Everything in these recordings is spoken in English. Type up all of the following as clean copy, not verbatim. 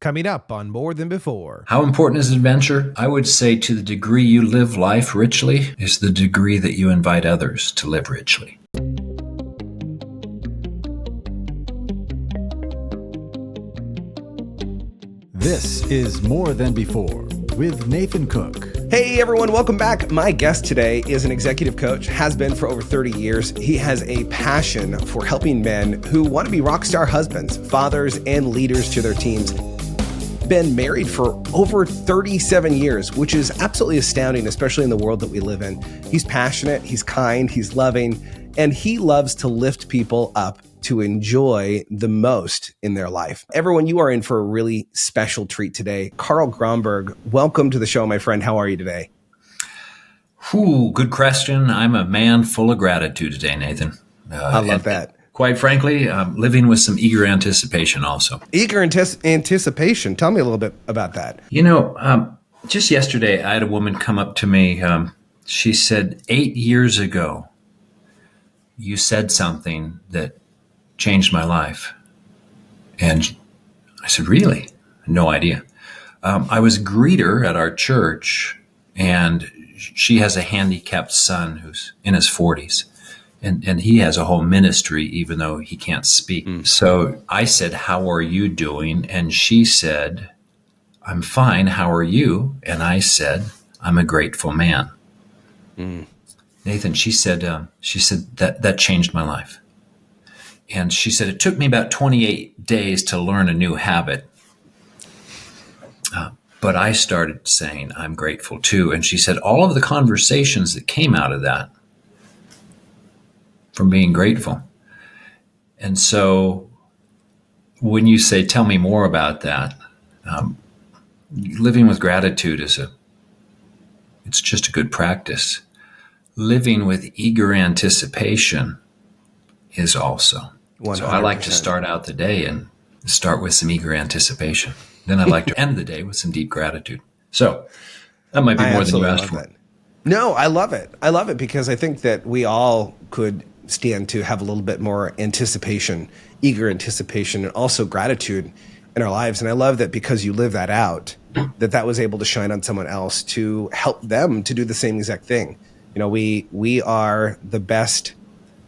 Coming up on More Than Before. How important is adventure? I would say to the degree you live life richly is the degree that you invite others to live richly. This is More Than Before with Nathan Cook. Hey everyone, welcome back. My guest today is an executive coach, has been for over 30 years. He has a passion for helping men who want to be rock star husbands, fathers, and leaders to their teams. Been married for over 37 years, which is absolutely astounding, especially in the world that we live in. He's passionate, he's kind, he's loving, and he loves to lift people up to enjoy the most in their life. Everyone, you are in for a really special treat today. Carl Gronberg, welcome to the show, my friend. How are you today? Good question. I'm a man full of gratitude today, Nathan. I love that. Quite frankly, I'm living with some eager anticipation also. Eager anticipation. Tell me a little bit about that. Just yesterday, I had a woman come up to me. She said, 8 years ago, you said something that changed my life. And I said, really? No idea. I was a greeter at our church, and she has a handicapped son who's in his 40s. And he has a whole ministry, even though he can't speak. So I said, how are you doing? And she said, I'm fine. How are you? And I said, I'm a grateful man. Nathan, she said that changed my life. And she said, it took me about 28 days to learn a new habit. But I started saying, I'm grateful too. And she said, all of the conversations that came out of that, from being grateful. And so when you say, tell me more about that, living with gratitude it's just a good practice. Living with eager anticipation is also. 100%. So I like to start out the day and start with some eager anticipation. Then I like to end the day with some deep gratitude. So that might be more than you asked for. No, I love it. I love it because I think that we all could stand to have a little bit more anticipation, eager anticipation, and also gratitude in our lives. And I love that because you live that out, that was able to shine on someone else to help them to do the same exact thing. You know, we are the best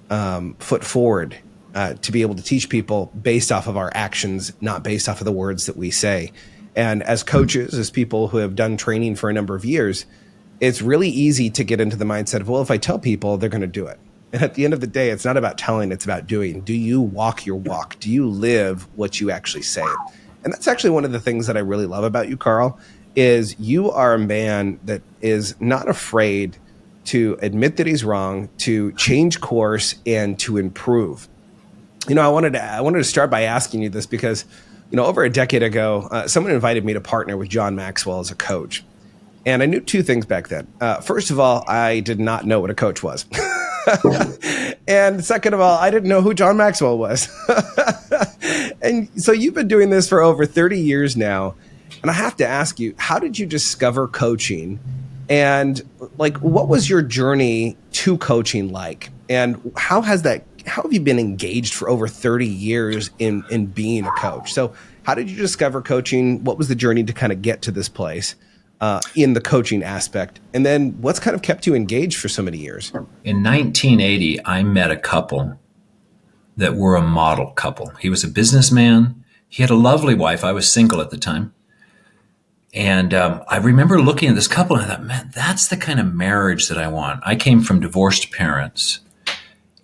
foot forward to be able to teach people based off of our actions, not based off of the words that we say. And as coaches, as people who have done training for a number of years, it's really easy to get into the mindset of, well, if I tell people, they're going to do it. And at the end of the day, it's not about telling, it's about doing. Do you walk your walk? Do you live what you actually say? And that's actually one of the things that I really love about you, Carl, is you are a man that is not afraid to admit that he's wrong, to change course, and to improve. You know, I wanted to start by asking you this because, you know, over a decade ago, someone invited me to partner with John Maxwell as a coach. And I knew two things back then. First of all, I did not know what a coach was. And second of all, I didn't know who John Maxwell was. And so you've been doing this for over 30 years now. And I have to ask you, how did you discover coaching? And like, what was your journey to coaching like? And how have you been engaged for over 30 years in being a coach? So how did you discover coaching? What was the journey to kind of get to this place? In the coaching aspect? And then what's kind of kept you engaged for so many years? In 1980, I met a couple that were a model couple. He was a businessman. He had a lovely wife. I was single at the time. And I remember looking at this couple and I thought, man, that's the kind of marriage that I want. I came from divorced parents.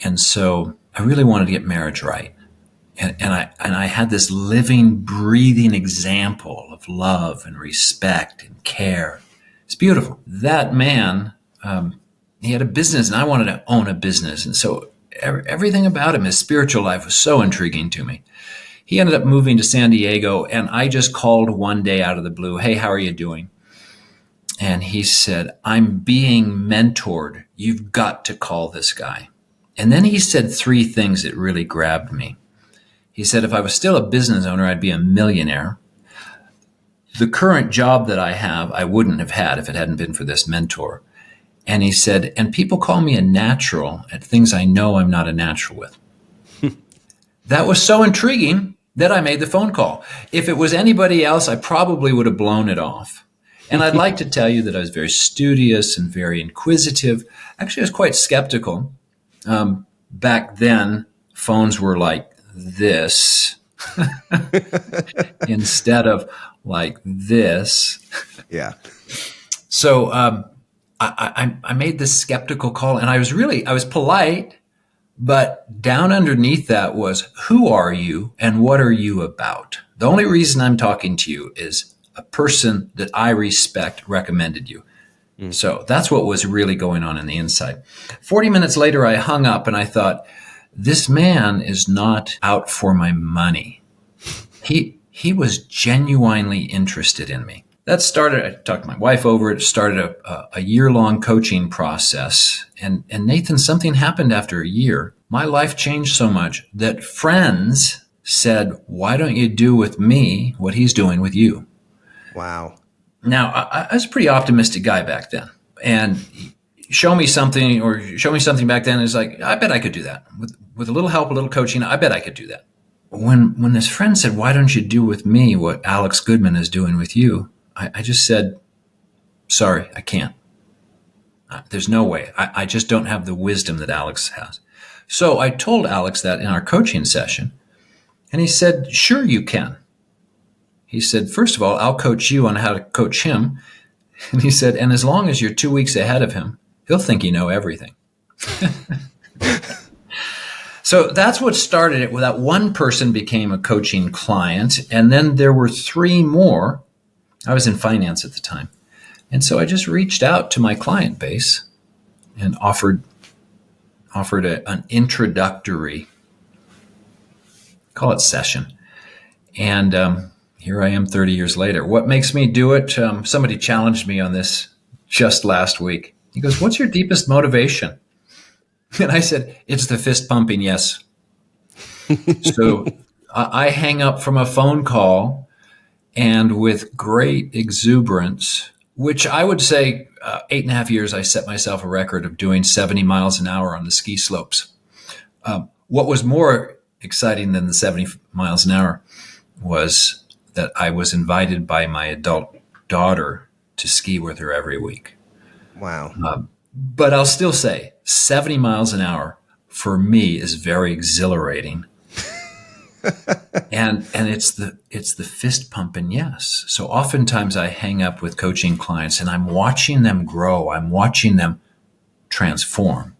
And so I really wanted to get marriage right. And I had this living, breathing example of love and respect and care. It's beautiful. That man, he had a business, and I wanted to own a business. And so everything about him, his spiritual life, was so intriguing to me. He ended up moving to San Diego, and I just called one day out of the blue, hey, how are you doing? And he said, I'm being mentored. You've got to call this guy. And then he said three things that really grabbed me. He said, if I was still a business owner, I'd be a millionaire. The current job that I have, I wouldn't have had if it hadn't been for this mentor. And he said, and people call me a natural at things I know I'm not a natural with. That was so intriguing that I made the phone call. If it was anybody else, I probably would have blown it off. And I'd like to tell you that I was very studious and very inquisitive. Actually, I was quite skeptical. Back then, phones were like this instead of like this. Yeah. So I made this skeptical call, and I was polite, but down underneath that was, who are you and what are you about? The only reason I'm talking to you is a person that I respect recommended you. So that's what was really going on the inside. 40 minutes later, I hung up and I thought, this man is not out for my money. He was genuinely interested in me. That started, I talked to my wife over it, started a year-long coaching process. And Nathan, something happened after a year. My life changed so much that friends said, why don't you do with me what he's doing with you? Wow. Now, I was a pretty optimistic guy back then. And show me something back then. It's like, I bet I could do that. With a little help, a little coaching, I bet I could do that. When this friend said, why don't you do with me what Alex Goodman is doing with you? I just said, sorry, I can't. There's no way. I just don't have the wisdom that Alex has. So I told Alex that in our coaching session. And he said, sure you can. He said, first of all, I'll coach you on how to coach him. And he said, and as long as you're 2 weeks ahead of him, he'll think you know everything. So that's what started it. That one person became a coaching client. And then there were 3 more. I was in finance at the time. And so I just reached out to my client base and offered an introductory, call it session. And here I am 30 years later. What makes me do it? Somebody challenged me on this just last week. He goes, what's your deepest motivation? And I said, it's the fist pumping yes. So I hang up from a phone call, and with great exuberance, which I would say 8.5 years, I set myself a record of doing 70 miles an hour on the ski slopes. What was more exciting than the 70 miles an hour was that I was invited by my adult daughter to ski with her every week. Wow. But I'll still say 70 miles an hour for me is very exhilarating. and it's the fist pumping yes. So oftentimes I hang up with coaching clients and I'm watching them grow. I'm watching them transform.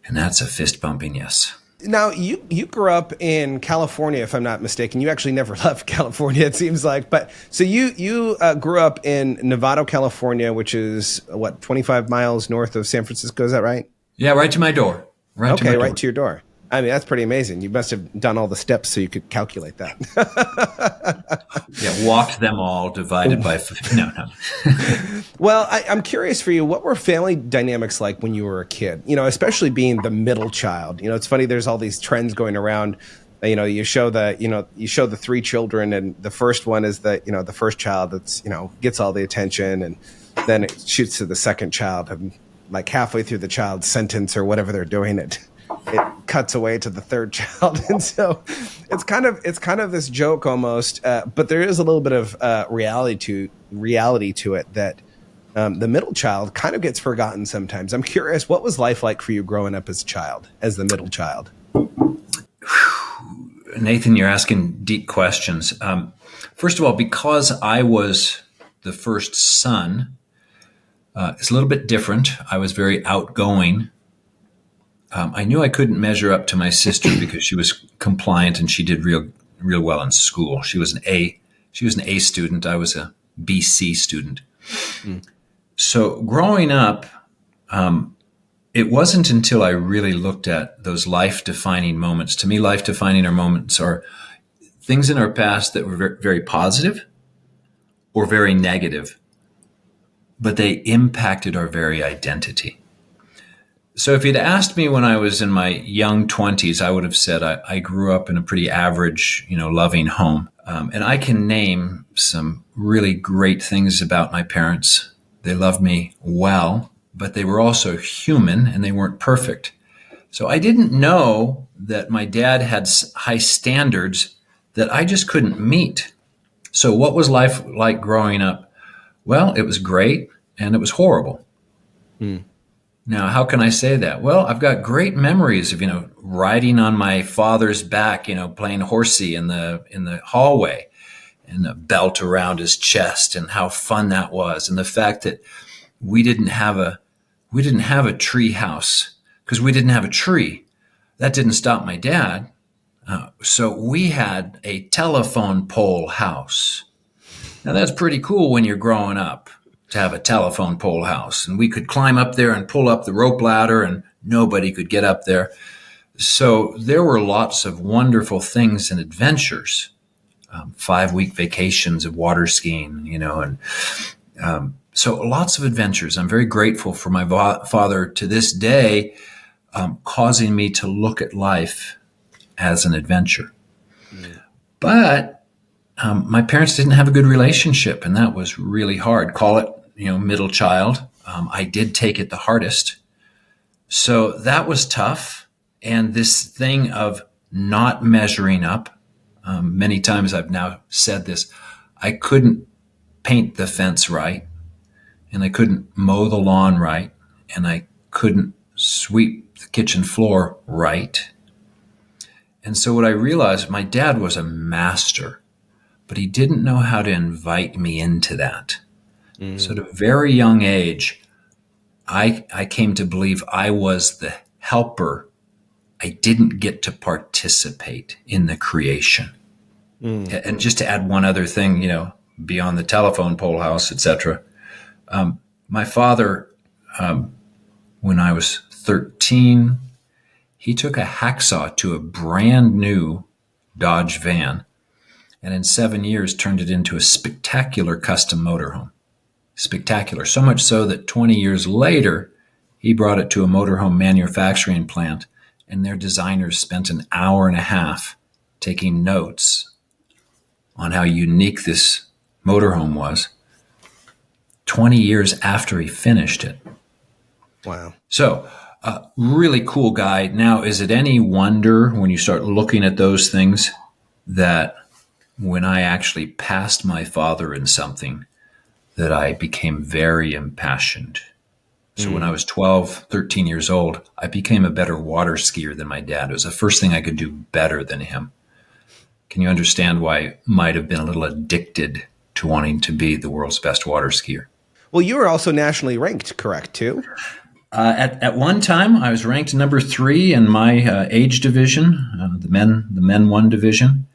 And that's a fist pumping yes. Now, you grew up in California, if I'm not mistaken. You actually never left California, it seems like. But so you grew up in Novato, California, which is, 25 miles north of San Francisco. Is that right? Yeah, right to my door. Right to your door. I mean, that's pretty amazing. You must have done all the steps so you could calculate that. Yeah, walked them all divided by... No. Well, I'm curious for you, what were family dynamics like when you were a kid? Especially being the middle child. It's funny, there's all these trends going around. You show the 3 children, and the first one is the first child that's, gets all the attention, and then it shoots to the second child, and like halfway through the child's sentence or whatever they're doing, it cuts away to the third child. And so it's kind of this joke almost, but there is a little bit of reality to it that the middle child kind of gets forgotten sometimes. I'm curious, what was life like for you growing up as a child, as the middle child? Nathan, you're asking deep questions. First of all, because I was the first son, it's a little bit different. I was very outgoing. I knew I couldn't measure up to my sister because she was compliant and she did real well in school. She was an A student. I was a BC student. So growing up, it wasn't until I really looked at those life-defining moments. To me, life-defining moments are things in our past that were very positive or very negative, but they impacted our very identity. So if you'd asked me when I was in my young 20s, I would have said I grew up in a pretty average, loving home. And I can name some really great things about my parents. They loved me well, but they were also human and they weren't perfect. So I didn't know that my dad had high standards that I just couldn't meet. So what was life like growing up? Well, it was great and it was horrible. Now, how can I say that? Well, I've got great memories of, riding on my father's back, playing horsey in the hallway, and a belt around his chest, and how fun that was. And the fact that we didn't have a tree house because we didn't have a tree. That didn't stop my dad. So we had a telephone pole house. Now that's pretty cool when you're growing up to have a telephone pole house. And we could climb up there and pull up the rope ladder and nobody could get up there. So there were lots of wonderful things and adventures, 5-week vacations of water skiing, so lots of adventures. I'm very grateful for my father to this day, causing me to look at life as an adventure. But my parents didn't have a good relationship, and that was really hard. Call it, middle child. I did take it the hardest. So that was tough. And this thing of not measuring up, many times I've now said this, I couldn't paint the fence right, and I couldn't mow the lawn right, and I couldn't sweep the kitchen floor right. And so what I realized, my dad was a master, but he didn't know how to invite me into that. So at a very young age, I came to believe I was the helper. I didn't get to participate in the creation. And just to add one other thing, beyond the telephone pole house, etc. My father, when I was 13, he took a hacksaw to a brand new Dodge van, and in 7 years turned it into a spectacular custom motorhome. Spectacular. So much so that 20 years later, he brought it to a motorhome manufacturing plant, and their designers spent an hour and a half taking notes on how unique this motorhome was 20 years after he finished it. Wow. So, really cool guy. Now, is it any wonder when you start looking at those things that when I actually passed my father in something, that I became very impassioned? So when I was 12, 13 years old, I became a better water skier than my dad. It was the first thing I could do better than him. Can you understand why I might have been a little addicted to wanting to be the world's best water skier? Well, you were also nationally ranked, correct, too? At one time, I was ranked number 3 in my age division, the men 1 division.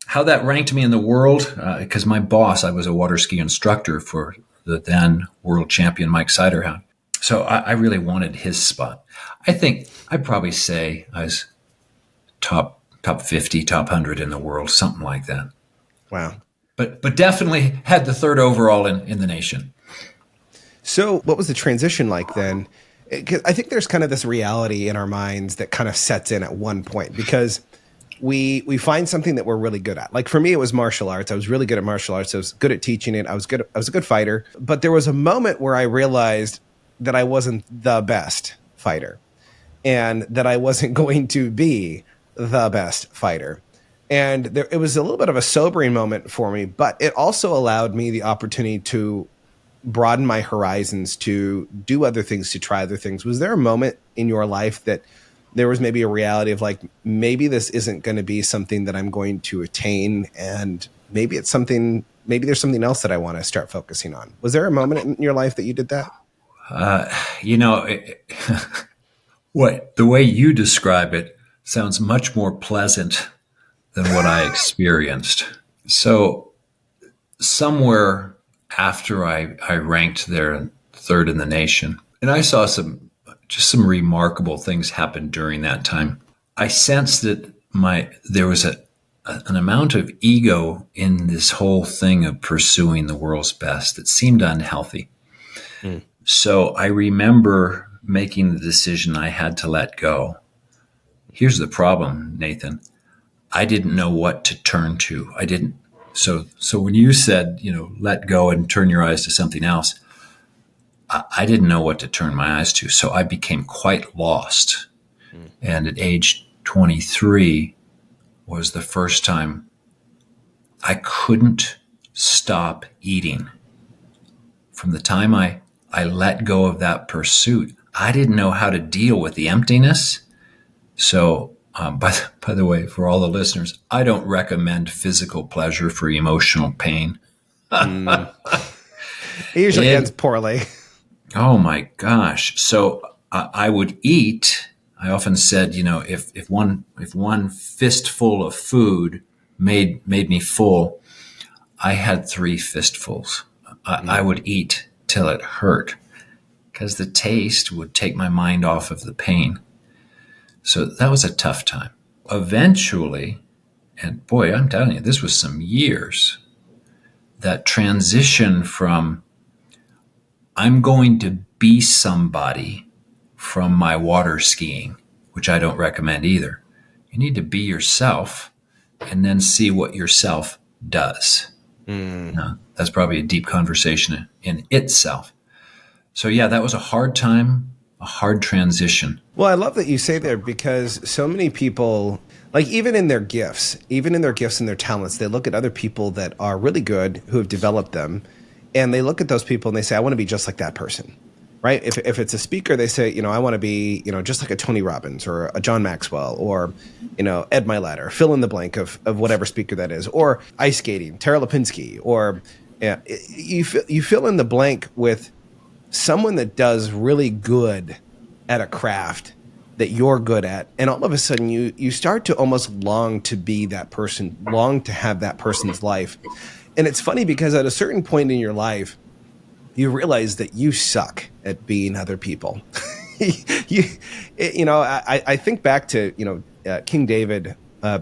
How that ranked me in the world, because my boss, I was a water ski instructor for the then world champion Mike Siderhound. So I really wanted his spot. I think I'd probably say I was top 50, top 100 in the world, something like that. Wow. But definitely had the 3rd overall in the nation. So what was the transition like then? 'Cause I think there's kind of this reality in our minds that kind of sets in at one point, because we find something that we're really good at. Like for me, it was martial arts. I was really good at martial arts. I was good at teaching it. I was a good fighter. But there was a moment where I realized that I wasn't the best fighter, and that I wasn't going to be the best fighter. And it was a little bit of a sobering moment for me, but it also allowed me the opportunity to broaden my horizons, to do other things, to try other things. Was there a moment in your life that there was maybe a reality of like, maybe this isn't going to be something that I'm going to attain, and maybe there's something else that I want to start focusing on? Was there a moment in your life that you did that? The way you describe it sounds much more pleasant than what I experienced. So somewhere after I ranked there 3rd in the nation, and I saw some remarkable things happen during that time. I sensed that there was an amount of ego in this whole thing of pursuing the world's best that seemed unhealthy. So I remember making the decision I had to let go. Here's the problem, Nathan. I didn't know what to turn to. I didn't. So when you said, let go and turn your eyes to something else, I didn't know what to turn my eyes to. So I became quite lost. And at age 23 was the first time I couldn't stop eating. From the time I let go of that pursuit, I didn't know how to deal with the emptiness. So, by the way, for all the listeners, I don't recommend physical pleasure for emotional pain. It usually It- ends poorly. Oh my gosh! So I would eat. I often said, if one fistful of food made me full, I had three fistfuls. I would eat till it hurt because the taste would take my mind off of the pain. So that was a tough time. Eventually, and boy, I'm telling you, this was some years, that transition from I'm going to be somebody from my water skiing, which I don't recommend either. You need to be yourself and then see what yourself does. Now, that's probably a deep conversation in itself. So yeah, that was a hard time, a hard transition. Well, I love that you say there because so many people, like even in their gifts and their talents, they look at other people that are really good who have developed them, and they look at those people and they say, I want to be just like that person, right? If it's a speaker, they say, I want to be, just like a Tony Robbins or a John Maxwell or, Ed Milet, fill in the blank of whatever speaker that is, or ice skating, Tara Lipinski, or you fill in the blank with someone that does really good at a craft that you're good at, and all of a sudden you start to almost long to be that person, long to have that person's life. And it's funny because at a certain point in your life, you realize that you suck at being other people. I think back to King David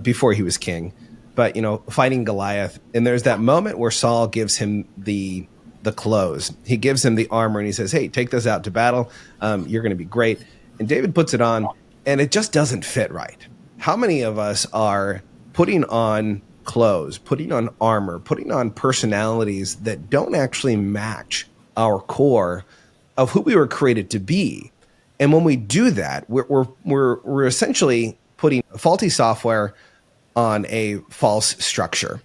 before he was king, but fighting Goliath, and there's that moment where Saul gives him the clothes. He gives him the armor and he says, hey, take this out to battle. You're going to be great. And David puts it on and it just doesn't fit right. How many of us are putting on clothes, putting on armor, putting on personalities that don't actually match our core of who we were created to be? And when we do that, we're essentially putting faulty software on a false structure.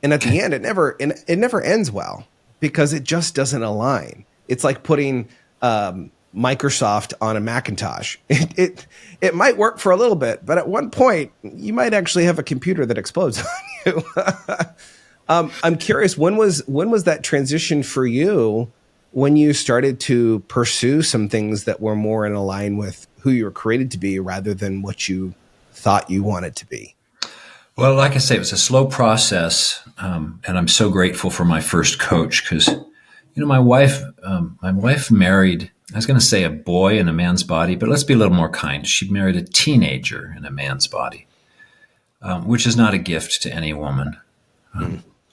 And at the end, it never ends well, because it just doesn't align. It's like putting Microsoft on a Macintosh. It might work for a little bit, but at one point, you might actually have a computer that explodes on you. I'm curious, when was that transition for you, when you started to pursue some things that were more in line with who you were created to be rather than what you thought you wanted to be? Well, like I say, it was a slow process, and I'm so grateful for my first coach because, my wife married, I was going to say a boy in a man's body, but let's be a little more kind. She married a teenager in a man's body, which is not a gift to any woman,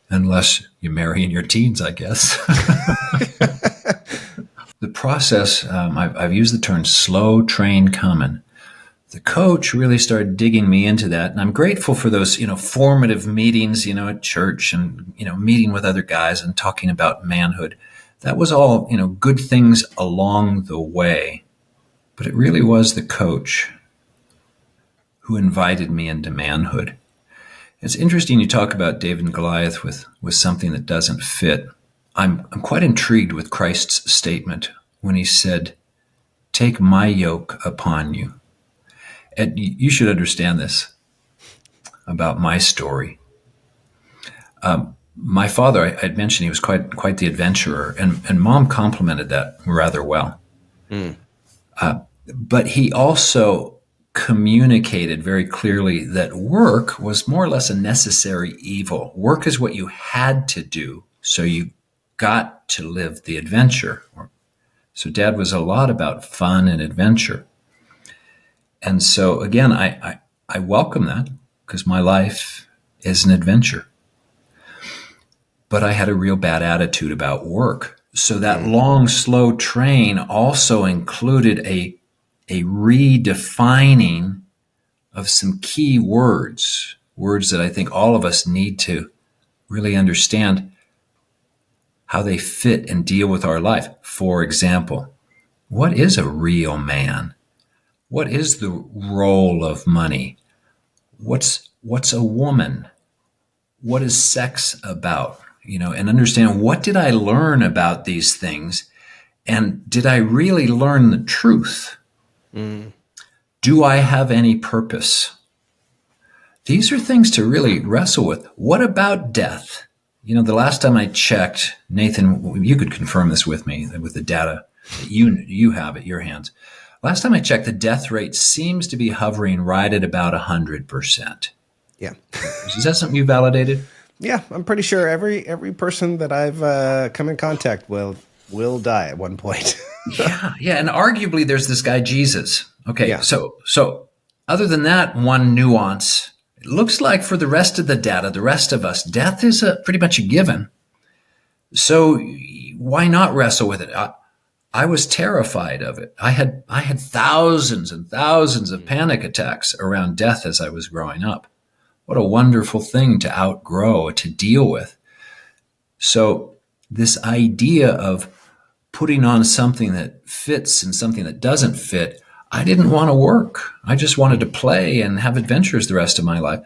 unless you marry in your teens, I guess. The process, I've used the term slow train coming. The coach really started digging me into that. And I'm grateful for those, formative meetings, at church and, meeting with other guys and talking about manhood. That was all, good things along the way. But it really was the coach who invited me into manhood. It's interesting you talk about David and Goliath with something that doesn't fit. I'm quite intrigued with Christ's statement when he said, take my yoke upon you. And you should understand this about my story. My father, I'd mentioned he was quite the adventurer, and Mom complimented that rather well. But he also communicated very clearly that work was more or less a necessary evil. Work is what you had to do, so you got to live the adventure. So Dad was a lot about fun and adventure. And so, again, I welcome that because my life is an adventure. But I had a real bad attitude about work. So that long, slow train also included a redefining of some key words that I think all of us need to really understand how they fit and deal with our life. For example, what is a real man? What is the role of money? What's a woman? What is sex about? And understand, what did I learn about these things? And did I really learn the truth? Do I have any purpose? These are things to really wrestle with. What about death? The last time I checked, Nathan, you could confirm this with me, with the data that you have at your hands. Last time I checked, the death rate seems to be hovering right at about 100%. Yeah. Is that something you validated? Yeah, I'm pretty sure every person that I've come in contact will die at one point. Yeah, and arguably there's this guy Jesus. Okay, Yeah. So other than that one nuance, it looks like for the rest of the data, the rest of us, death is pretty much a given. So why not wrestle with it? I was terrified of it. I had thousands and thousands of panic attacks around death as I was growing up. What a wonderful thing to outgrow, to deal with. So this idea of putting on something that fits and something that doesn't fit, I didn't want to work. I just wanted to play and have adventures the rest of my life.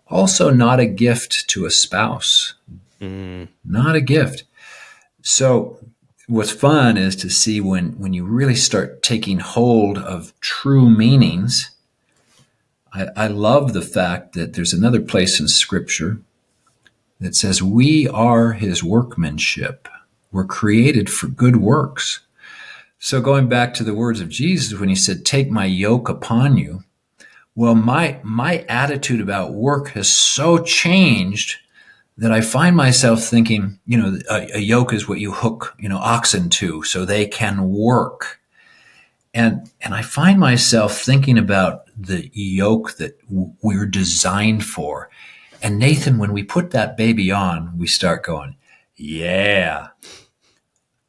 Also not a gift to a spouse. Not a gift. So what's fun is to see when you really start taking hold of true meanings. I love the fact that there's another place in Scripture that says we are his workmanship. We're created for good works. So going back to the words of Jesus when he said, take my yoke upon you. Well, my attitude about work has so changed that I find myself thinking, a yoke is what you hook, oxen to so they can work. And I find myself thinking about the yoke that we're designed for. And Nathan, when we put that baby on, we start going, yeah,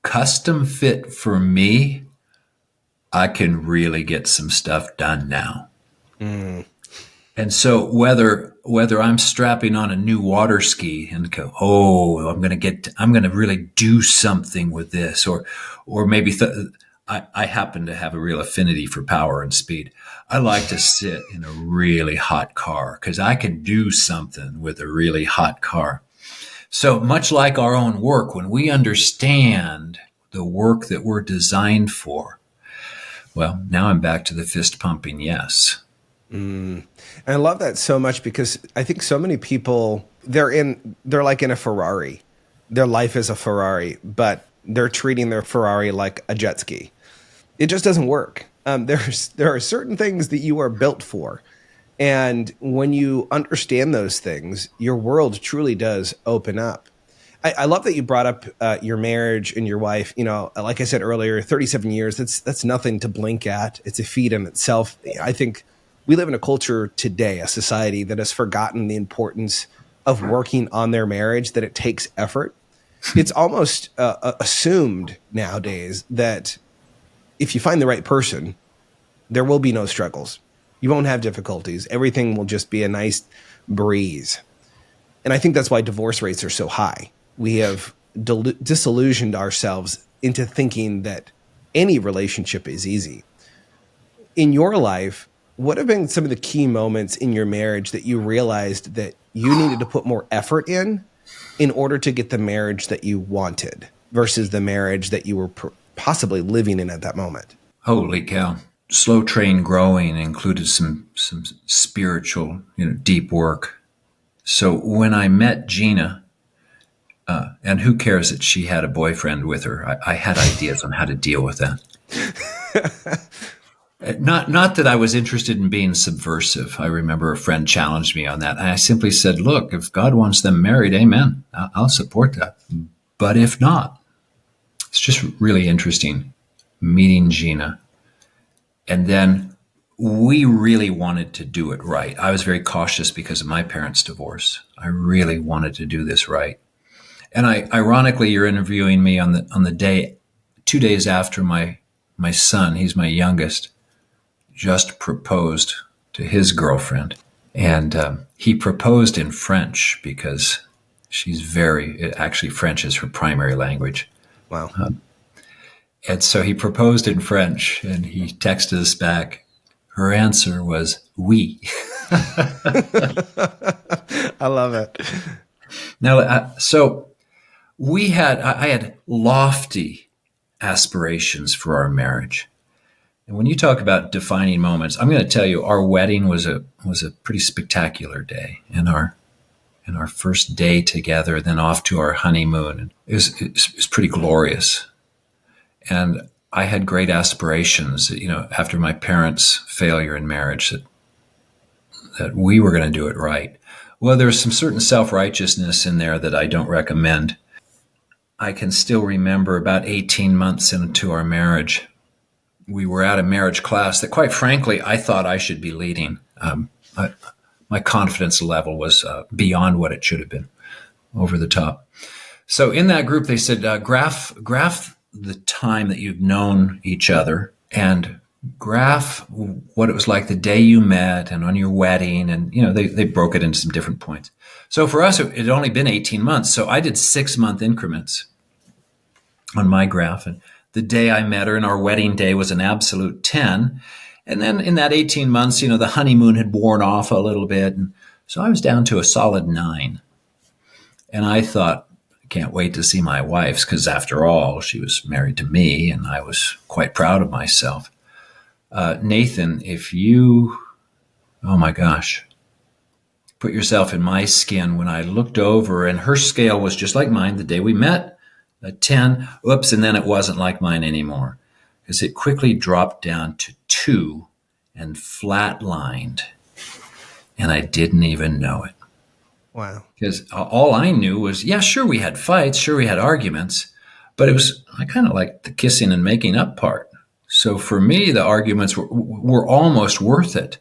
custom fit for me. I can really get some stuff done now. And so whether I'm strapping on a new water ski and go, I'm going to really do something with this, or maybe I happen to have a real affinity for power and speed. I like to sit in a really hot car because I can do something with a really hot car. So much like our own work, when we understand the work that we're designed for, well, now I'm back to the fist pumping yes. And I love that so much because I think so many people, they're like in a Ferrari. Their life is a Ferrari, but they're treating their Ferrari like a jet ski. It just doesn't work. There are certain things that you are built for. And when you understand those things, your world truly does open up. I love that you brought up your marriage and your wife. Like I said earlier, 37 years, that's nothing to blink at. It's a feat in itself. I think we live in a culture today, a society that has forgotten the importance of working on their marriage, that it takes effort. It's almost assumed nowadays that if you find the right person, there will be no struggles. You won't have difficulties. Everything will just be a nice breeze. And I think that's why divorce rates are so high. We have disillusioned ourselves into thinking that any relationship is easy. In your life, what have been some of the key moments in your marriage that you realized that you needed to put more effort in order to get the marriage that you wanted versus the marriage that you were possibly living in at that moment? Holy cow. Slow train growing included some spiritual, deep work. So when I met Gina, and who cares that she had a boyfriend with her, I had ideas on how to deal with that. Not that I was interested in being subversive. I remember a friend challenged me on that. And I simply said, look, if God wants them married, amen. I'll support that. But if not, it's just really interesting meeting Gina. And then we really wanted to do it right. I was very cautious because of my parents' divorce. I really wanted to do this right. And ironically, you're interviewing me on the day, 2 days after my son, he's my youngest, just proposed to his girlfriend. And he proposed in French because actually French is her primary language. Wow. And so he proposed in French and he texted us back, Her answer was, "Oui." I love it. Now, so I had lofty aspirations for our marriage. And when you talk about defining moments, I'm going to tell you our wedding was a pretty spectacular day, and our first day together, then off to our honeymoon. And it was pretty glorious. And I had great aspirations, after my parents' failure in marriage, that we were going to do it right. Well, there's some certain self-righteousness in there that I don't recommend. I can still remember about 18 months into our marriage, we were at a marriage class that, quite frankly, I thought I should be leading. My confidence level was beyond what it should have been, over the top. So in that group, they said, graph the time that you've known each other, and graph what it was like the day you met and on your wedding. And, they broke it into some different points. So for us, it had only been 18 months. So I did 6-month increments on my graph. And the day I met her and our wedding day was an absolute 10. And then in that 18 months, the honeymoon had worn off a little bit. And so I was down to a solid 9. And I thought, I can't wait to see my wife's, because after all, she was married to me and I was quite proud of myself. Nathan, oh my gosh, put yourself in my skin when I looked over and her scale was just like mine the day we met, a 10. Oops, and then it wasn't like mine anymore, because it quickly dropped down to 2 and flatlined, and I didn't even know it. Wow. Because all I knew was, yeah, sure, we had fights, sure, we had arguments, but I kind of liked the kissing and making up part. So for me, the arguments were almost worth it.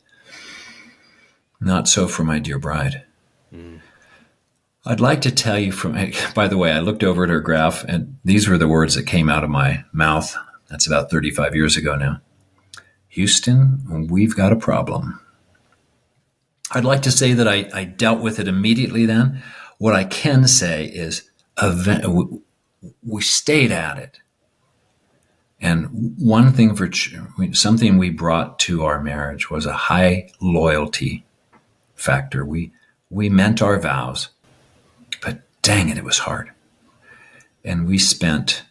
Not so for my dear bride. I'd like to tell you by the way, I looked over at her graph, and these were the words that came out of my mouth. That's about 35 years ago now. Houston, we've got a problem. I'd like to say that I dealt with it immediately then. What I can say is we stayed at it. And one thing something we brought to our marriage was a high loyalty factor. We meant our vows, but dang it was hard. And we spent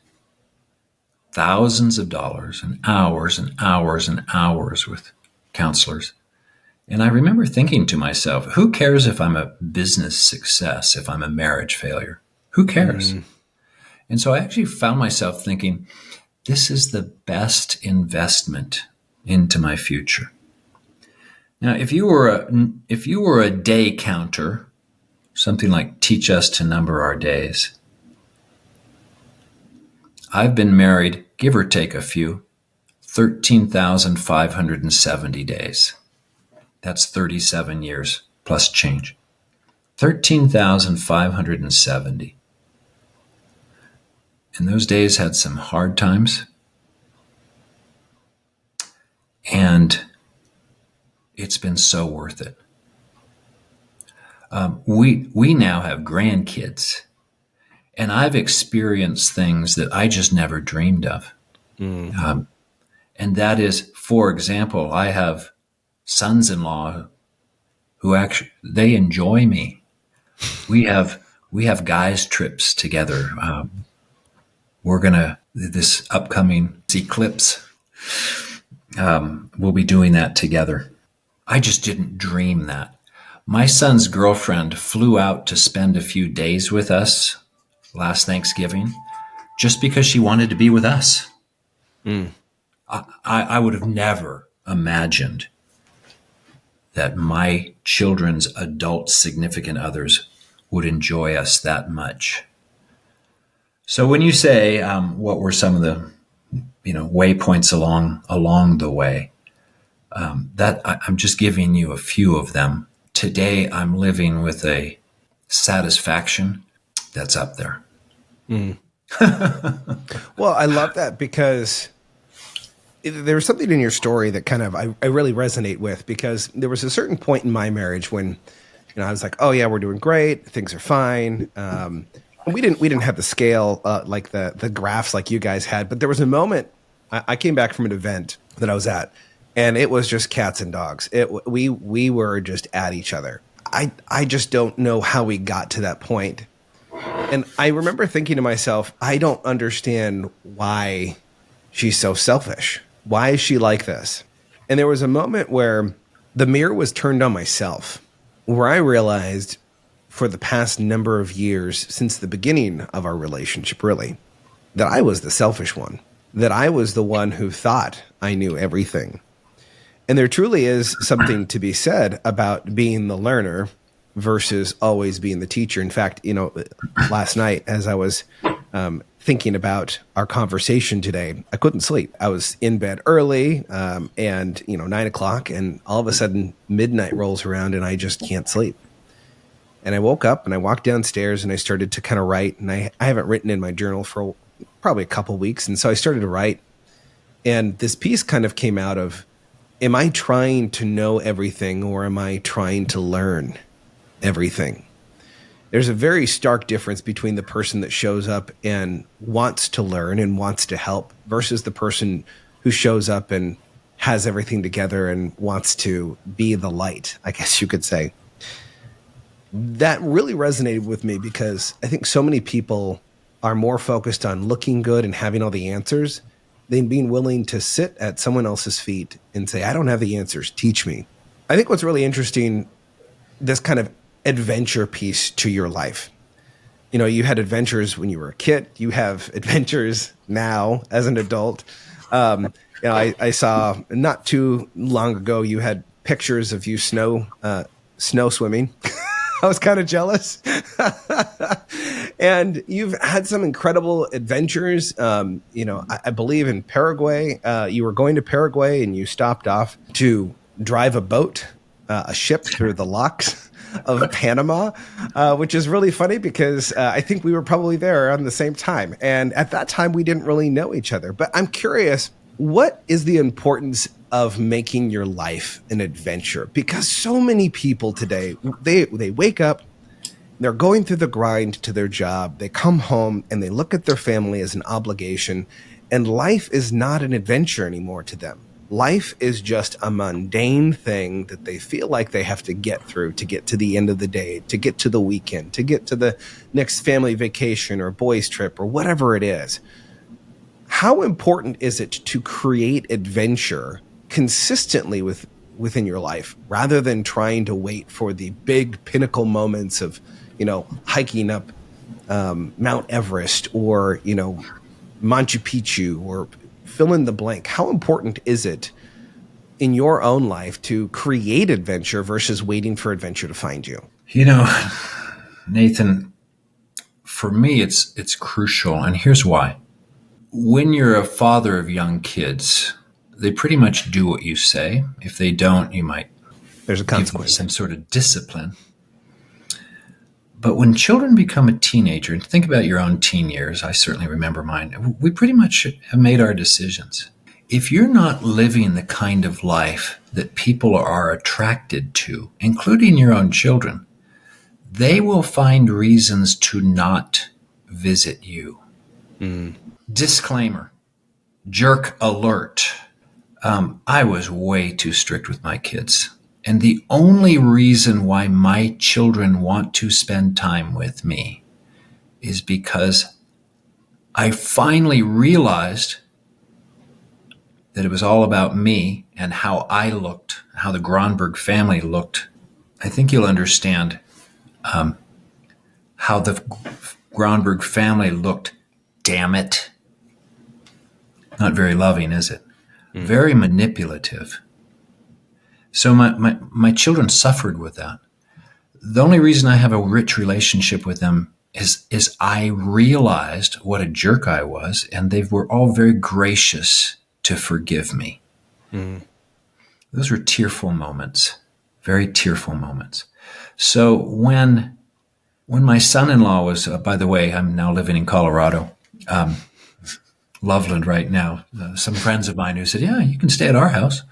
thousands of dollars and hours and hours and hours with counselors. And I remember thinking to myself, who cares if I'm a business success, if I'm a marriage failure? Who cares? And so I actually found myself thinking, this is the best investment into my future. Now, if you were a day counter, something like teach us to number our days, I've been married, give or take a few, 13,570 days. That's 37 years plus change. 13,570. And those days had some hard times. And it's been so worth it. We now have grandkids. And I've experienced things that I just never dreamed of. And that is, for example, I have sons-in-law who actually, they enjoy me. We have guys trips together. This upcoming eclipse, we'll be doing that together. I just didn't dream that. My son's girlfriend flew out to spend a few days with us last Thanksgiving just because she wanted to be with us. I would have never imagined that my children's adult significant others would enjoy us that much. So when you say what were some of the waypoints along the way, that I'm just giving you a few of them. Today I'm living with a satisfaction that's up there. Well, I love that because there was something in your story that kind of I really resonate with, because there was a certain point in my marriage when I was like, oh yeah, we're doing great, things are fine. We didn't have the scale like the graphs like you guys had, but there was a moment I came back from an event that I was at, and it was just cats and dogs. We were just at each other. I just don't know how we got to that point. And I remember thinking to myself, I don't understand why she's so selfish. Why is she like this? And there was a moment where the mirror was turned on myself, where I realized for the past number of years, since the beginning of our relationship, really, that I was the selfish one, that I was the one who thought I knew everything. And there truly is something to be said about being the learner versus always being the teacher. In fact, last night as I was thinking about our conversation today, I couldn't sleep. I was in bed early and 9:00, and all of a sudden midnight rolls around and I just can't sleep. And I woke up and I walked downstairs and I started to kind of write. And I haven't written in my journal for probably a couple weeks. And so I started to write. And this piece kind of came out of, am I trying to know everything or am I trying to learn everything? There's a very stark difference between the person that shows up and wants to learn and wants to help versus the person who shows up and has everything together and wants to be the light, I guess you could say. That really resonated with me because I think so many people are more focused on looking good and having all the answers than being willing to sit at someone else's feet and say, I don't have the answers, teach me. I think what's really interesting, this kind of adventure piece to your life. You had adventures when you were a kid. You have adventures now as an adult. I saw not too long ago, you had pictures of you snow swimming. I was kind of jealous. And you've had some incredible adventures. I believe in Paraguay. You were going to Paraguay and you stopped off to drive a boat, a ship through the locks of Panama, which is really funny because I think we were probably there around the same time. And at that time, we didn't really know each other. But I'm curious, what is the importance of making your life an adventure? Because so many people today, they wake up, they're going through the grind to their job, they come home and they look at their family as an obligation, and life is not an adventure anymore to them. Life is just a mundane thing that they feel like they have to get through to get to the end of the day, to get to the weekend, to get to the next family vacation or boys trip or whatever it is. How important is it to create adventure consistently within your life rather than trying to wait for the big pinnacle moments of, hiking up Mount Everest or, Machu Picchu or fill in the blank? How important is it in your own life to create adventure versus waiting for adventure to find you? Nathan, for me, it's crucial. And here's why. When you're a father of young kids, they pretty much do what you say. If they don't, you might There's a consequence. give them some sort of discipline. But when children become a teenager, and think about your own teen years, I certainly remember mine, we pretty much have made our decisions. If you're not living the kind of life that people are attracted to, including your own children, they will find reasons to not visit you. Disclaimer, jerk alert. I was way too strict with my kids. And the only reason why my children want to spend time with me is because I finally realized that it was all about me and how I looked, how the Gronberg family looked. I think you'll understand how the Gronberg family looked. Damn it. Not very loving, is it? Very manipulative. So my children suffered with that. The only reason I have a rich relationship with them is I realized what a jerk I was, and they were all very gracious to forgive me. Those were tearful moments, very tearful moments. So when my son-in-law was, by the way, I'm now living in Colorado, Loveland right now. Some friends of mine who said, yeah, you can stay at our house.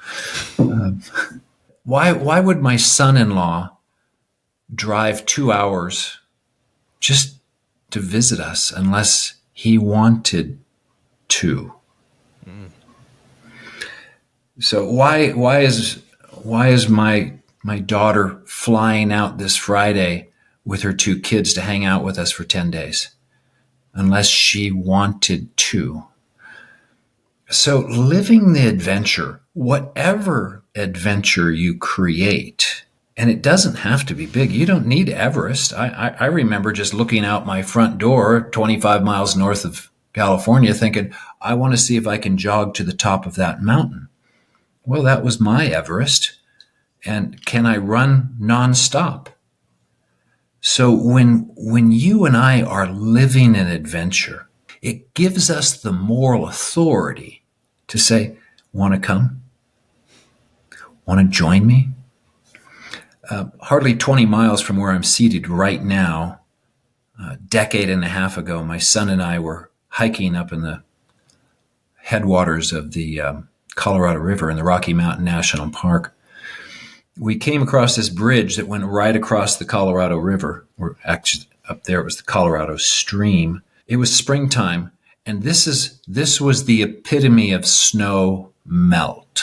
Why would my son-in-law drive 2 hours just to visit us unless he wanted to? So why is my daughter flying out this Friday with her two kids to hang out with us for 10 days? Unless she wanted to. So living the adventure, whatever adventure you create, and it doesn't have to be big. You don't need Everest. I remember just looking out my front door 25 miles north of California thinking, I want to see if I can jog to the top of that mountain. Well, that was my Everest. And can I run nonstop? So when you and I are living an adventure, it gives us the moral authority to say, want to come? Want to join me? Hardly 20 miles from where I'm seated right now, a decade and a half ago, my son and I were hiking up in the headwaters of the Colorado River in the Rocky Mountain National Park. We came across this bridge that went right across the Colorado River, or actually up there it was the Colorado stream. It was springtime, and this was the epitome of snow melt.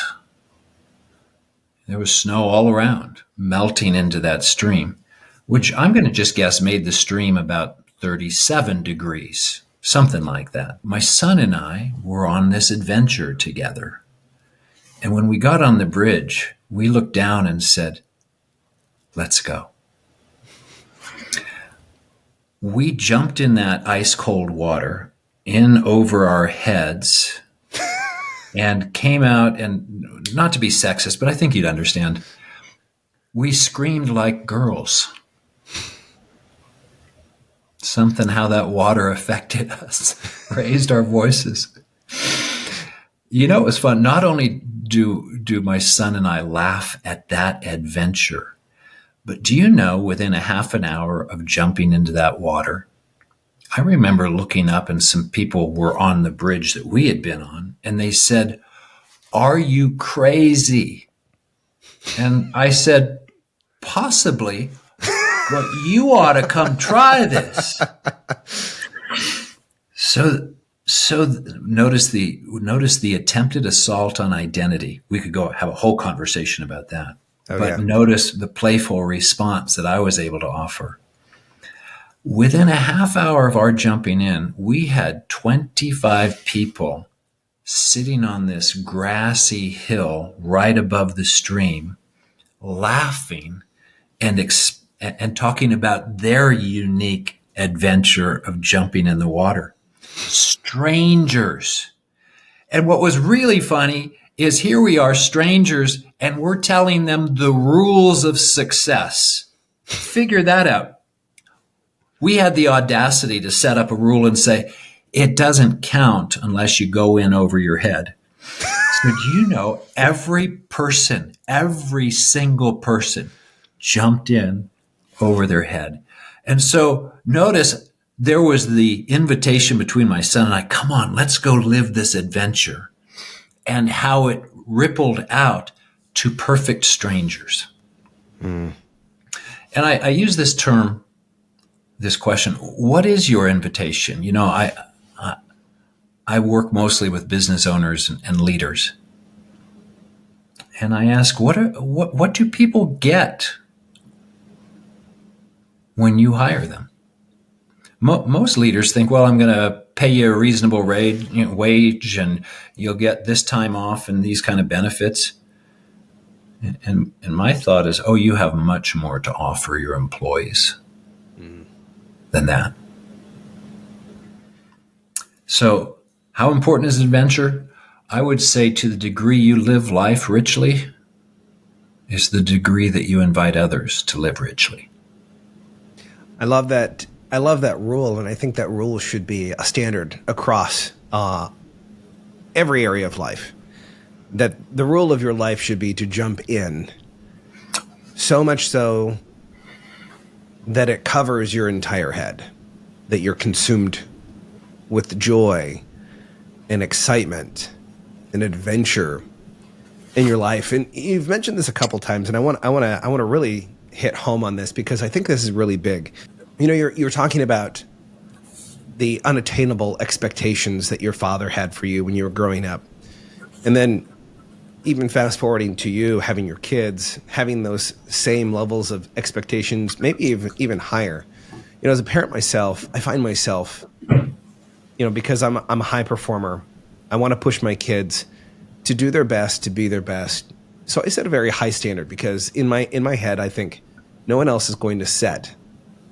There was snow all around, melting into that stream, which I'm going to just guess made the stream about 37 degrees, something like that. My son and I were on this adventure together. And when we got on the bridge, we looked down and said, let's go. We jumped in that ice cold water in over our heads and came out, and not to be sexist, but I think you'd understand, we screamed like girls. Something how that water affected us, raised our voices. You know, it was fun. Not only do my son and I laugh at that adventure, but do you know, within a half an hour of jumping into that water, I remember looking up and some people were on the bridge that we had been on, and they said, "Are you crazy?" And I said, "Possibly, but you ought to come try this." So notice the attempted assault on identity. We could go have a whole conversation about that. Notice the playful response that I was able to offer. Within a half hour of our jumping in, we had 25 people sitting on this grassy hill right above the stream, laughing and talking about their unique adventure of jumping in the water. Strangers. And what was really funny is here we are, strangers, and we're telling them the rules of success. Figure that out. We had the audacity to set up a rule and say, it doesn't count unless you go in over your head. So do you know, every single person jumped in over their head. And so notice there was the invitation between my son and I, come on, let's go live this adventure, and how it rippled out to perfect strangers. And I use this term, this question, what is your invitation? You know, I work mostly with business owners and leaders. And I ask, what do people get when you hire them? Most leaders think, well, I'm going to pay you a reasonable wage and you'll get this time off and these kind of benefits. And my thought is, oh, you have much more to offer your employees than that. So how important is adventure? I would say to the degree you live life richly is the degree that you invite others to live richly. I love that rule, and I think that rule should be a standard across every area of life. That the rule of your life should be to jump in, so much so that it covers your entire head, that you're consumed with joy and excitement and adventure in your life. And you've mentioned this a couple times, and I want to really hit home on this because I think this is really big. You know, you're talking about the unattainable expectations that your father had for you when you were growing up. And then even fast forwarding to you having your kids, having those same levels of expectations, maybe even higher. As a parent myself, I find myself, because I'm a high performer, I want to push my kids to do their best, to be their best. So I set a very high standard because in my head, I think no one else is going to set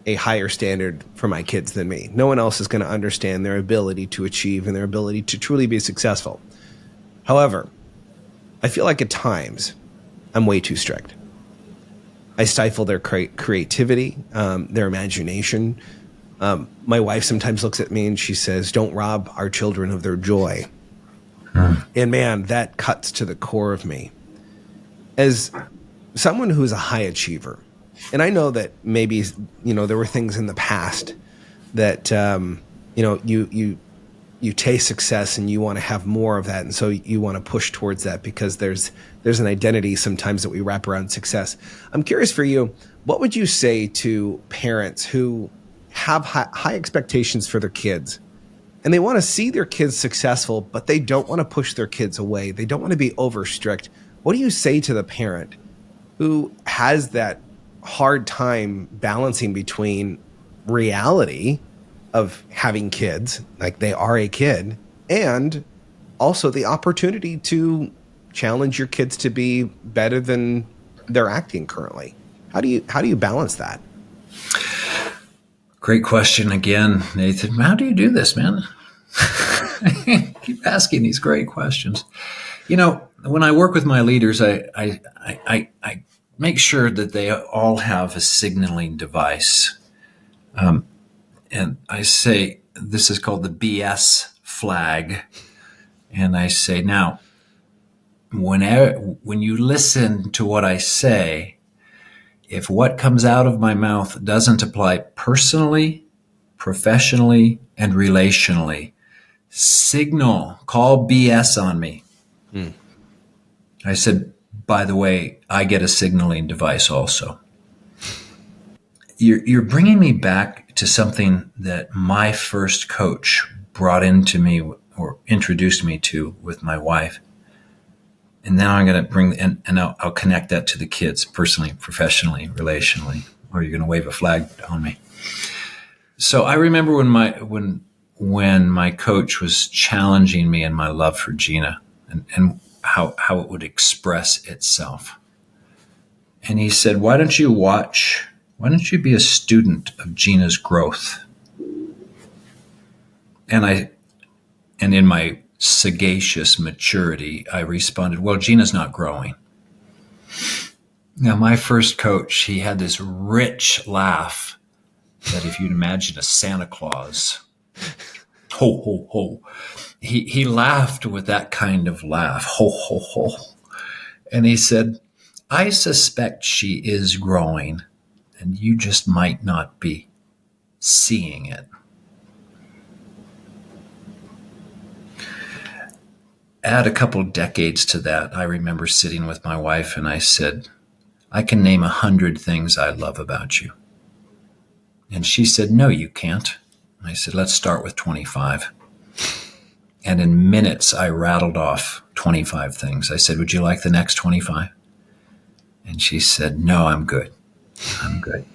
a higher standard for my kids than me. No one else is going to understand their ability to achieve and their ability to truly be successful. However, I feel like at times I'm way too strict. I stifle their creativity, their imagination. My wife sometimes looks at me and she says, "Don't rob our children of their joy." And man, that cuts to the core of me. As someone who's a high achiever, and I know that maybe, there were things in the past that, you taste success and you want to have more of that. And so you want to push towards that because there's an identity sometimes that we wrap around success. I'm curious for you, what would you say to parents who have high expectations for their kids and they want to see their kids successful, but they don't want to push their kids away? They don't want to be over strict. What do you say to the parent who has that hard time balancing between reality of having kids, like they are a kid, and also the opportunity to challenge your kids to be better than they're acting currently? How do you balance that? Great question again, Nathan. How do you do this, man? Keep asking these great questions. When I work with my leaders, I make sure that they all have a signaling device. And I say, this is called the BS flag. And I say, now, when you listen to what I say, if what comes out of my mouth doesn't apply personally, professionally, and relationally, call BS on me. I said, by the way, I get a signaling device also. You're bringing me back to something that my first coach brought into me or introduced me to with my wife. And now I'm going to bring, and I'll connect that to the kids personally, professionally, relationally, or you're going to wave a flag on me. So I remember when my coach was challenging me in my love for Gina and how it would express itself. And he said, why don't you be a student of Gina's growth? And in my sagacious maturity, I responded, well, Gina's not growing. Now, my first coach, he had this rich laugh that if you'd imagine a Santa Claus, ho, ho, ho. He laughed with that kind of laugh, ho, ho, ho. And he said, I suspect she is growing, and you just might not be seeing it. Add a couple decades to that, I remember sitting with my wife and I said, I can name 100 things I love about you. And she said, no, you can't. I said, let's start with 25. And in minutes, I rattled off 25 things. I said, would you like the next 25? And she said, no, I'm good. I'm good.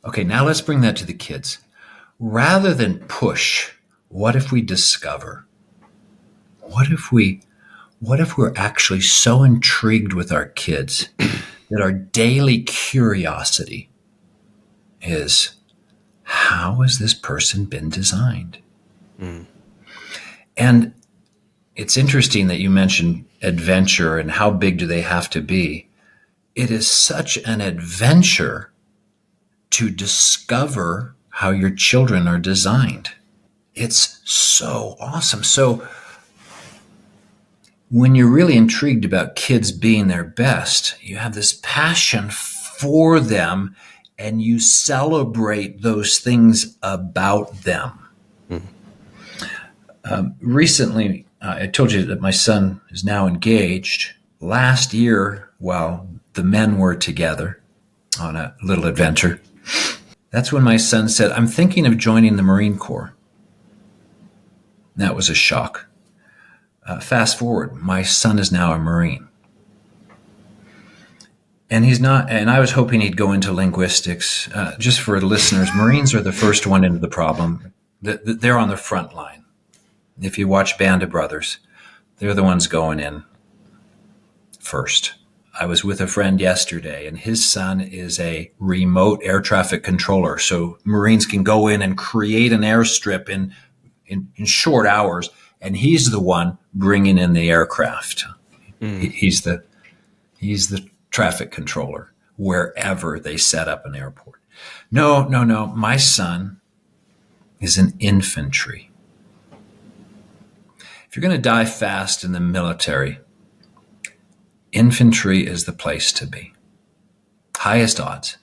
Okay, now let's bring that to the kids. Rather than push, what if we discover? What if we're actually so intrigued with our kids that our daily curiosity is, how has this person been designed? And it's interesting that you mentioned adventure and how big do they have to be. It is such an adventure to discover how your children are designed. It's so awesome. So when you're really intrigued about kids being their best, you have this passion for them and you celebrate those things about them. Recently, I told you that my son is now engaged. Last year, while the men were together on a little adventure, that's when my son said, I'm thinking of joining the Marine Corps. That was a shock. Fast forward, my son is now a Marine. And he's not, and I was hoping he'd go into linguistics. Just for listeners, Marines are the first one into the problem. They're on the front line. If you watch Band of Brothers, they're the ones going in first. I was with a friend yesterday, and his son is a remote air traffic controller. So Marines can go in and create an airstrip in short hours, and he's the one bringing in the aircraft. He's the traffic controller wherever they set up an airport. No. My son is an infantry. If you're going to die fast in the military, infantry is the place to be. Highest odds.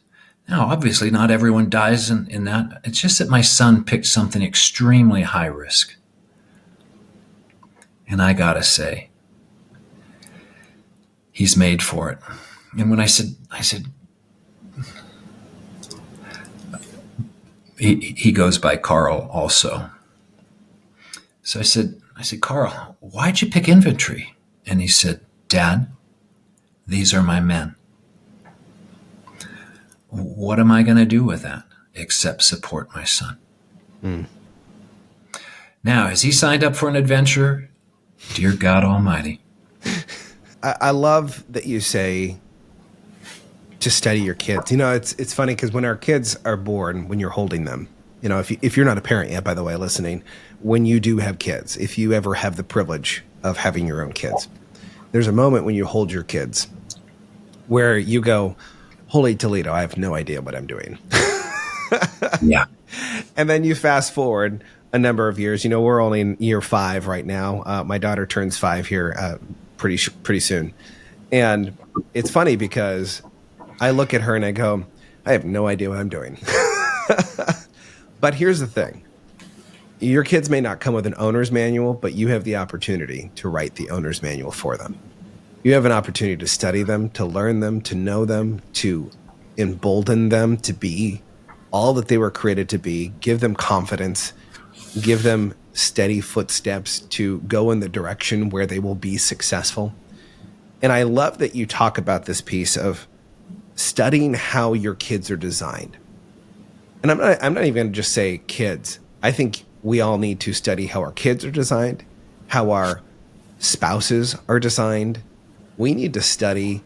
Now, obviously, not everyone dies in that. It's just that my son picked something extremely high risk. And I got to say, he's made for it. And when I said, he goes by Carl also. So I said, Carl, why'd you pick infantry? And he said, Dad, these are my men. What am I going to do with that except support my son? Now, has he signed up for an adventure? Dear God Almighty. I love that you say to study your kids. You know, it's funny because when our kids are born, when you're holding them, you know, if you're not a parent yet, by the way, listening, when you do have kids, if you ever have the privilege of having your own kids, there's a moment when you hold your kids where you go, holy Toledo, I have no idea what I'm doing. Yeah. And then you fast forward a number of years. You know, we're only in year 5 right now. My daughter turns 5 here pretty soon. And it's funny because I look at her and I go, I have no idea what I'm doing. But here's the thing. Your kids may not come with an owner's manual, but you have the opportunity to write the owner's manual for them. You have an opportunity to study them, to learn them, to know them, to embolden them to be all that they were created to be, give them confidence, give them steady footsteps to go in the direction where they will be successful. And I love that you talk about this piece of studying how your kids are designed. And I'm not even going to just say kids. I think we all need to study how our kids are designed, how our spouses are designed. We need to study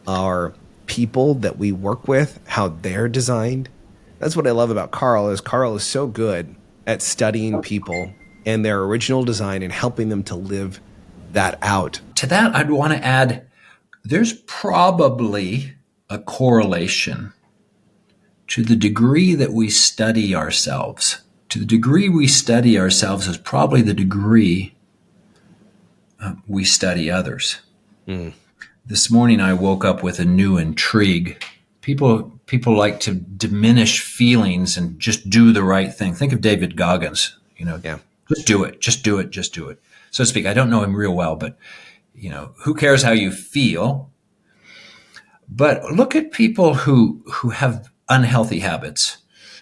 our people that we work with, how they're designed. That's what I love about Carl is so good at studying people and their original design and helping them to live that out. To that, I'd want to add, there's probably a correlation to the degree that we study ourselves. To the degree we study ourselves is probably the degree we study others. This morning I woke up with a new intrigue. People like to diminish feelings and just do the right thing. Think of David Goggins, just do it, so to speak. I don't know him real well, but who cares how you feel? But look at people who have unhealthy habits.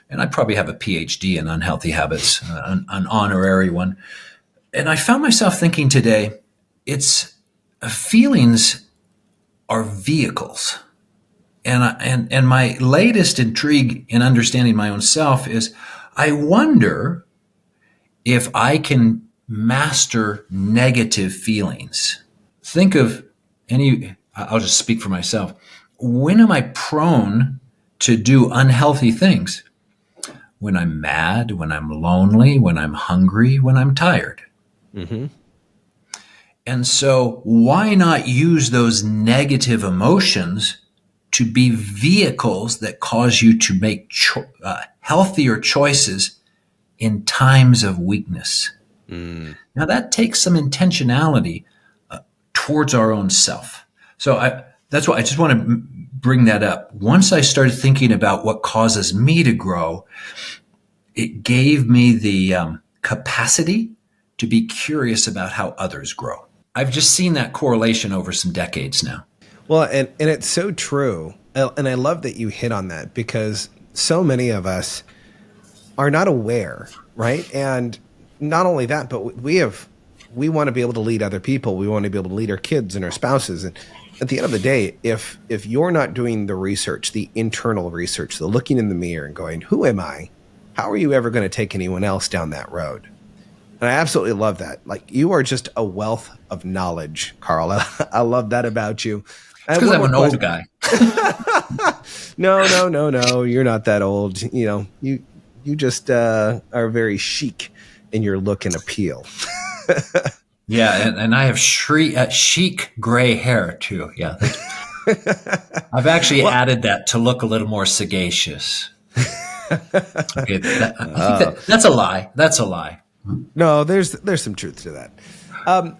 And I probably have a PhD in unhealthy habits, an honorary one. And I found myself thinking today, it's feelings are vehicles. And my latest intrigue in understanding my own self is I wonder if I can master negative feelings. Think of I'll just speak for myself. When am I prone to do unhealthy things? When I'm mad, when I'm lonely, when I'm hungry, when I'm tired. Mm-hmm. And so why not use those negative emotions to be vehicles that cause you to make healthier choices in times of weakness? Now that takes some intentionality towards our own self. So that's why I just want to bring that up. Once I started thinking about what causes me to grow, it gave me the capacity to be curious about how others grow. I've just seen that correlation over some decades now. Well, and it's so true. And I love that you hit on that because so many of us are not aware, right? And not only that, but we have we want to be able to lead other people. We want to be able to lead our kids and our spouses. And at the end of the day, if you're not doing the research, the internal research, the looking in the mirror and going, who am I? How are you ever going to take anyone else down that road? And I absolutely love that. Like, you are just a wealth of knowledge, Carl. I love that about you. It's because I'm an old guy. No. You're not that old. You just are very chic in your look and appeal. Yeah, and I have chic gray hair too. Yeah, I've actually added that to look a little more sagacious. Okay, I think that's a lie. That's a lie. No, there's some truth to that.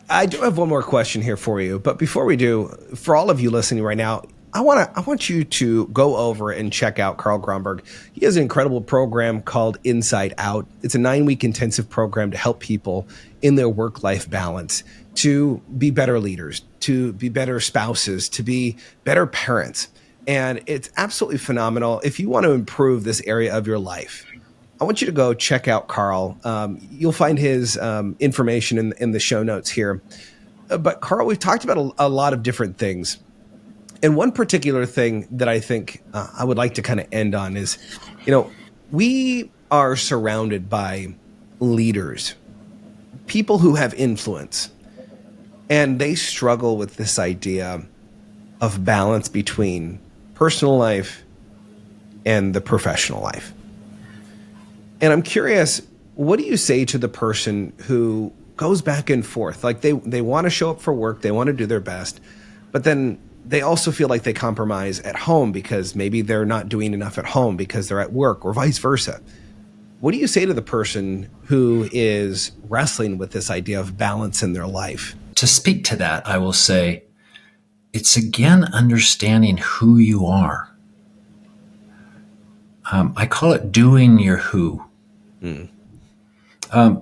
I do have one more question here for you, but before we do, for all of you listening right now, I want you to go over and check out Carl Gronberg. He has an incredible program called Inside Out. It's a 9-week intensive program to help people in their work-life balance to be better leaders, to be better spouses, to be better parents. And it's absolutely phenomenal. If you want to improve this area of your life, I want you to go check out Carl. You'll find his information in the show notes here. But Carl, we've talked about a lot of different things. And one particular thing that I think I would like to kind of end on is, we are surrounded by leaders, people who have influence, and they struggle with this idea of balance between personal life and the professional life. And I'm curious, what do you say to the person who goes back and forth? Like, they want to show up for work, they want to do their best, but then they also feel like they compromise at home because maybe they're not doing enough at home because they're at work, or vice versa. What do you say to the person who is wrestling with this idea of balance in their life? To speak to that, I will say, it's again understanding who you are. I call it doing your who.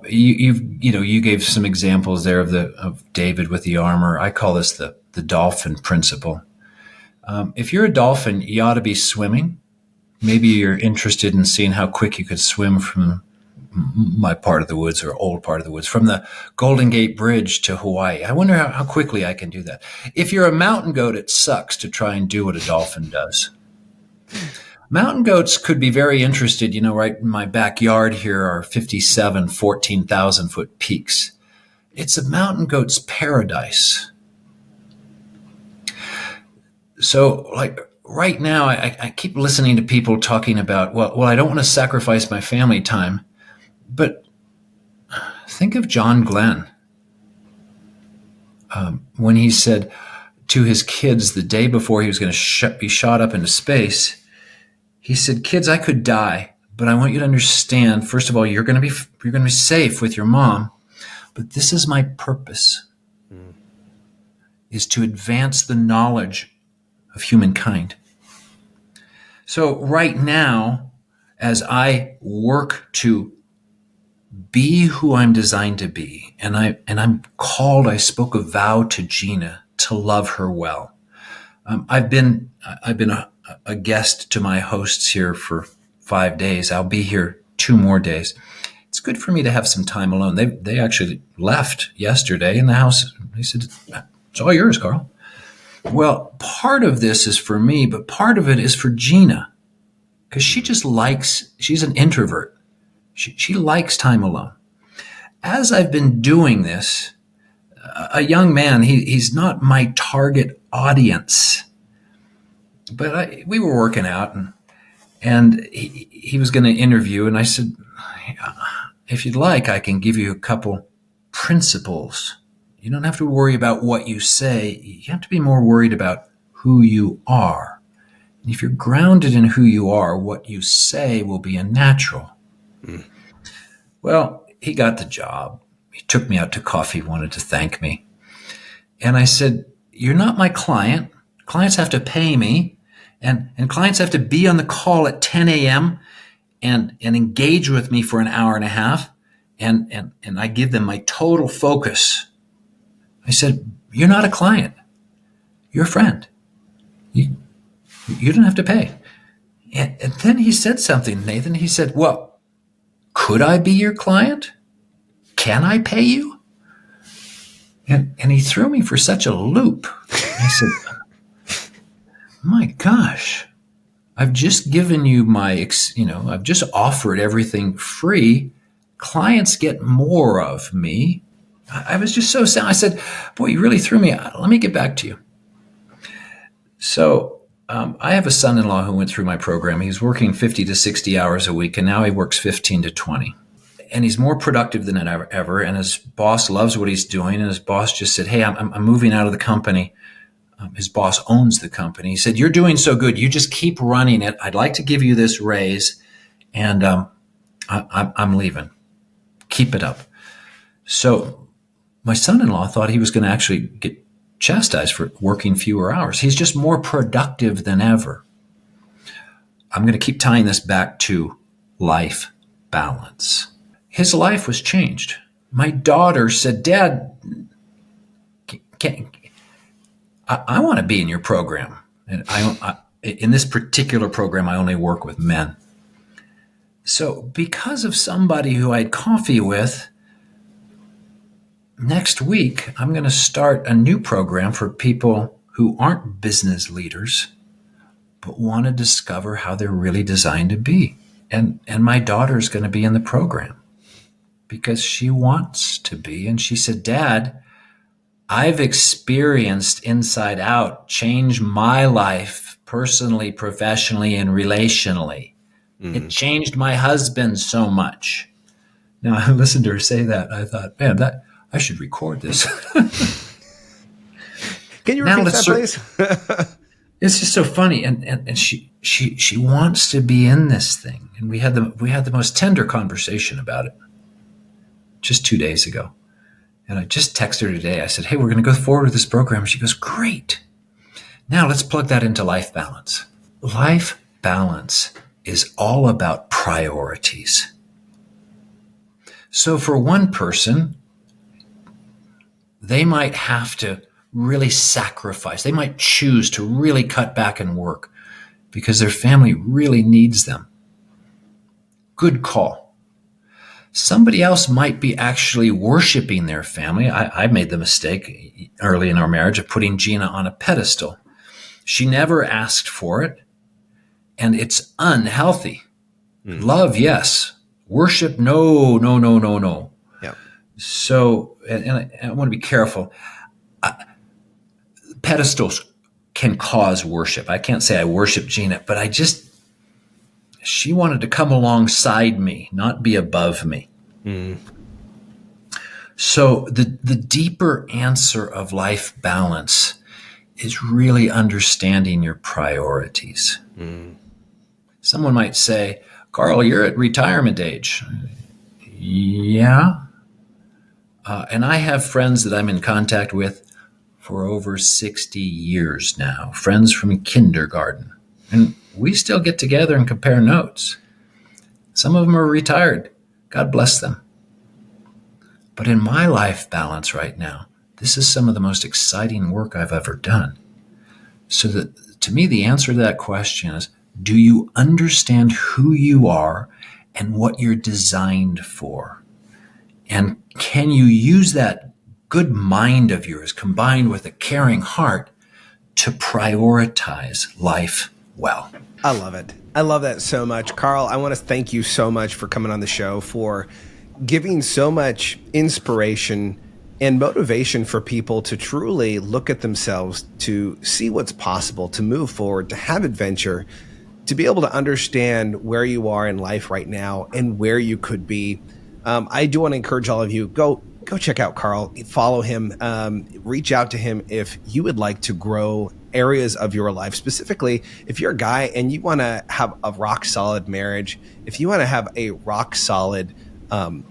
You gave some examples there of David with the armor. I call this the dolphin principle. If you're a dolphin, you ought to be swimming. Maybe you're interested in seeing how quick you could swim from my part of the woods, or old part of the woods, from the Golden Gate Bridge to Hawaii. I wonder how quickly I can do that. If you're a mountain goat, it sucks to try and do what a dolphin does. Mountain goats could be very interested. Right in my backyard here are 57 14,000-foot peaks. It's a mountain goat's paradise. So, like, right now, I keep listening to people talking about, well, I don't want to sacrifice my family time. But think of John Glenn. When he said to his kids the day before he was going to be shot up into space, he said, "Kids, I could die, but I want you to understand, first of all, you're going to be safe with your mom, but this is my purpose, is to advance the knowledge of humankind." So right now, as I work to be who I'm designed to be, and I'm called, I spoke a vow to Gina to love her well. I've been a guest to my hosts here for 5 days. I'll be here 2 more days. It's good for me to have some time alone. They actually left yesterday in the house. They said, "It's all yours, Carl." Well, part of this is for me, but part of it is for Gina, because she's an introvert. She likes time alone. As I've been doing this, a young man, he's not my target audience, but we were working out, and he was going to interview, and I said, "If you'd like, I can give you a couple principles. You don't have to worry about what you say. You have to be more worried about who you are. And if you're grounded in who you are, what you say will be a natural." Well, he got the job. He took me out to coffee, wanted to thank me. And I said, "You're not my client. Clients have to pay me, and clients have to be on the call at 10 a.m. and engage with me for an hour and a half, and I give them my total focus." I said, "You're not a client. You're a friend. You don't have to pay." And then he said something, Nathan. He said, "Well, could I be your client? Can I pay you?" And he threw me for such a loop. I said, my gosh, I've just given you I've just offered everything free. Clients get more of me. I was just so sad. I said, boy, you really threw me. Let me get back to you. So I have a son-in-law who went through my program. He's working 50 to 60 hours a week, and now he works 15 to 20. And he's more productive than ever. And his boss loves what he's doing. And his boss just said, hey, I'm moving out of the company. His boss owns the company. He said, you're doing so good. You just keep running it. I'd like to give you this raise. And I'm leaving. Keep it up. So my son-in-law thought he was going to actually get chastised for working fewer hours. He's just more productive than ever. I'm going to keep tying this back to life balance. His life was changed. My daughter said, Dad, I want to be in your program. And in this particular program, I only work with men. So because of somebody who I had coffee with, next week, I'm going to start a new program for people who aren't business leaders, but want to discover how they're really designed to be. And my daughter is going to be in the program because she wants to be. And she said, Dad, I've experienced Inside Out change my life personally, professionally, and relationally. It changed my husband so much. Now, I listened to her say that. I thought, man, I should record this. Can you repeat that, please? It's just so funny. And she wants to be in this thing. And we had the most tender conversation about it just 2 days ago. And I just texted her today. I said, hey, we're going to go forward with this program. She goes, great. Now let's plug that into life balance. Life balance is all about priorities. So for one person, they might have to really sacrifice. They might choose to really cut back and work because their family really needs them. Good call. Somebody else might be actually worshiping their family. I made the mistake early in our marriage of putting Gina on a pedestal. She never asked for it, and it's unhealthy. Love, yes. Worship, no. Yeah. So, and I want to be careful. Pedestals can cause worship. I can't say I worship Gina, but she wanted to come alongside me, not be above me. So the deeper answer of life balance is really understanding your priorities. Someone might say, Carl, you're at retirement age. Yeah. And I have friends that I'm in contact with for over 60 years now, friends from kindergarten. And we still get together and compare notes. Some of them are retired. God bless them. But in my life balance right now, this is some of the most exciting work I've ever done. So that, to me, the answer to that question is, do you understand who you are and what you're designed for? And can you use that good mind of yours combined with a caring heart to prioritize life well? I love it. I love that so much. Carl, I want to thank you so much for coming on the show, for giving so much inspiration and motivation for people to truly look at themselves, to see what's possible, to move forward, to have adventure, to be able to understand where you are in life right now and where you could be. I do want to encourage all of you, go check out Carl, follow him, reach out to him if you would like to grow areas of your life. Specifically, if you're a guy and you want to have a rock solid marriage, if you want to have a rock solid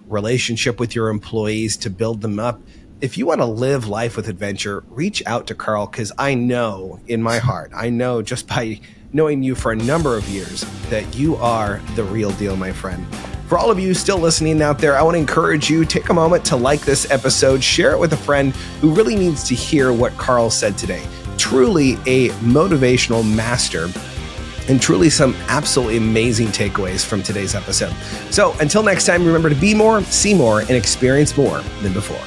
relationship with your employees to build them up, if you want to live life with adventure, reach out to Carl, because I know in my heart, I know just by knowing you for a number of years that you are the real deal, my friend. For all of you still listening out there, I want to encourage you, take a moment to like this episode, share it with a friend who really needs to hear what Carl said today. Truly a motivational master, and truly some absolutely amazing takeaways from today's episode. So until next time, remember to be more, see more, and experience more than before.